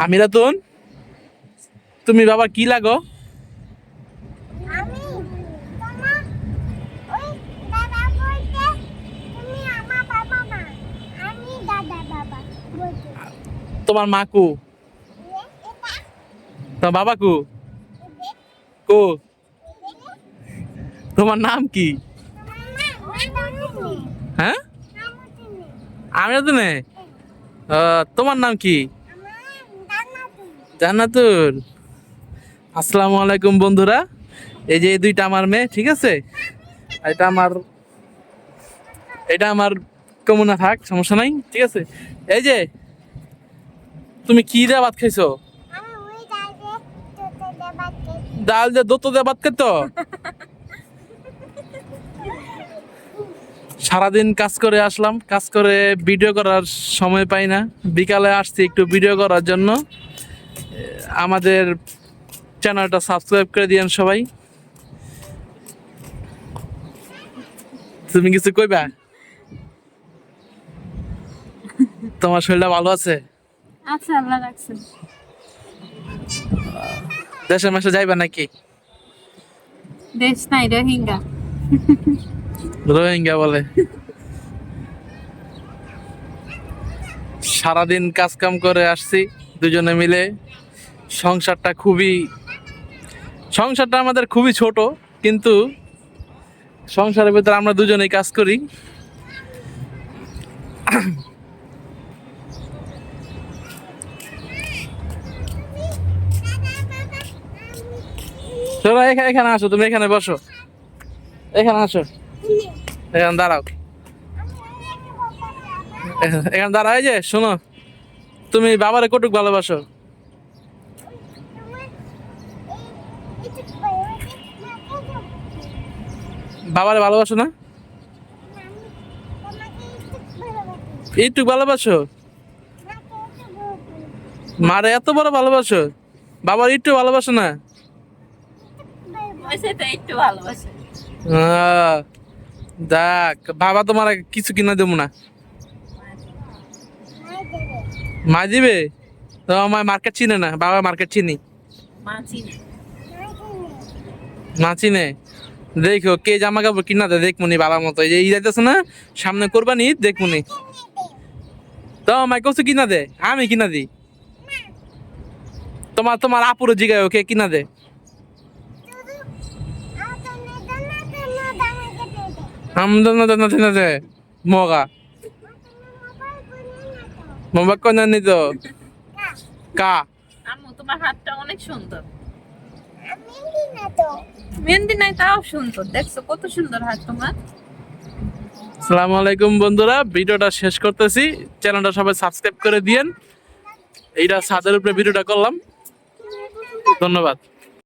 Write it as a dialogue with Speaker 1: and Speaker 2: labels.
Speaker 1: আমিরাতুন, তুমি বাবা কি লাগো? তোমার মা কু? তোমার বাবা কু? কু? তোমার নাম কি? হ্যাঁ, আমিরাতুন। তোমার নাম কি? জান্নাতুল। আসসালামু আলাইকুম বন্ধুরা। এই যে এই দুইটা আমার মেয়ে, ঠিক আছে? এটা আমার কমুনা থাক, সমস্যা নাই, ঠিক আছে? এই যে তুমি কি দিয়ে ভাত খাইছো? ডাল দিয়ে দোতো দিয়ে ভাত খাইতো? সারাদিন কাজ করে আসলাম, কাজ করে ভিডিও করার সময় পাই না। বিকালে আসছি একটু ভিডিও করার জন্য। আমাদের চ্যানেলটা সাবস্ক্রাইব করে দিয়েন সবাই। তুমি কিছু কইবা? তোমার শরীরটা ভালো আছে?
Speaker 2: আচ্ছা, আল্লাহ রাখছেন।
Speaker 1: দেশে মাসে যাইবা নাকি?
Speaker 2: দেশ নাই, রোহিঙ্গা।
Speaker 1: রোহিঙ্গা বলে। সারাদিন কাজ কাম করে আসছি দুজনে মিলে। সংসারটা আমাদের খুবই ছোট, কিন্তু সংসারের ভিতরে আমরা দুজনেই কাজ করি। তোরা এখানে আসো, তুমি এখানে বসো, এখানে আসো, এখানে দাঁড়াও, এখানে দাঁড়াও। এই যে শোনো, তুমি বাবারে কটুক ভালোবাসো? বাবারে ভালোবাসো না? এইটুক ভালোবাসো? মারে এত বড় ভালোবাসো, বাবার একটু ভালোবাসো না?
Speaker 2: একটু ভালোবাসে।
Speaker 1: দেখ, বাবা তোমার কিছু কিনা দেবো না। মা দিবে? তো আমার মার্কেট চিনে না, বাবা মার্কেট চিনি। মা চিনে? দেখো কে জামা কাপড় কিনা দেয় দেখমুনি ভালো মতো। এই যে ঈদ আইতেছে না, সামনে কোরবানি ঈদ, দেখমুনি। তো আমায় কসু কিনা দে, আমি কিনা দিই। তোমার আপুরো জিগায় ওকে কিনা দে। আমদানা দে মগা মোবাইল কোনা নিত কা।
Speaker 2: আম্মু, তোমার হাতটা অনেক সুন্দর। মেহেন্দি নাই, তাও সুন্দর। দেখছো কত সুন্দর হাত তোমার।
Speaker 1: আসসালামু আলাইকুম বন্ধুরা, ভিডিওটা শেষ করতেছি। চ্যানেলটা সবাই সাবস্ক্রাইব করে দিয়েন। এইটা ছাদের উপরে ভিডিওটা করলাম। ধন্যবাদ।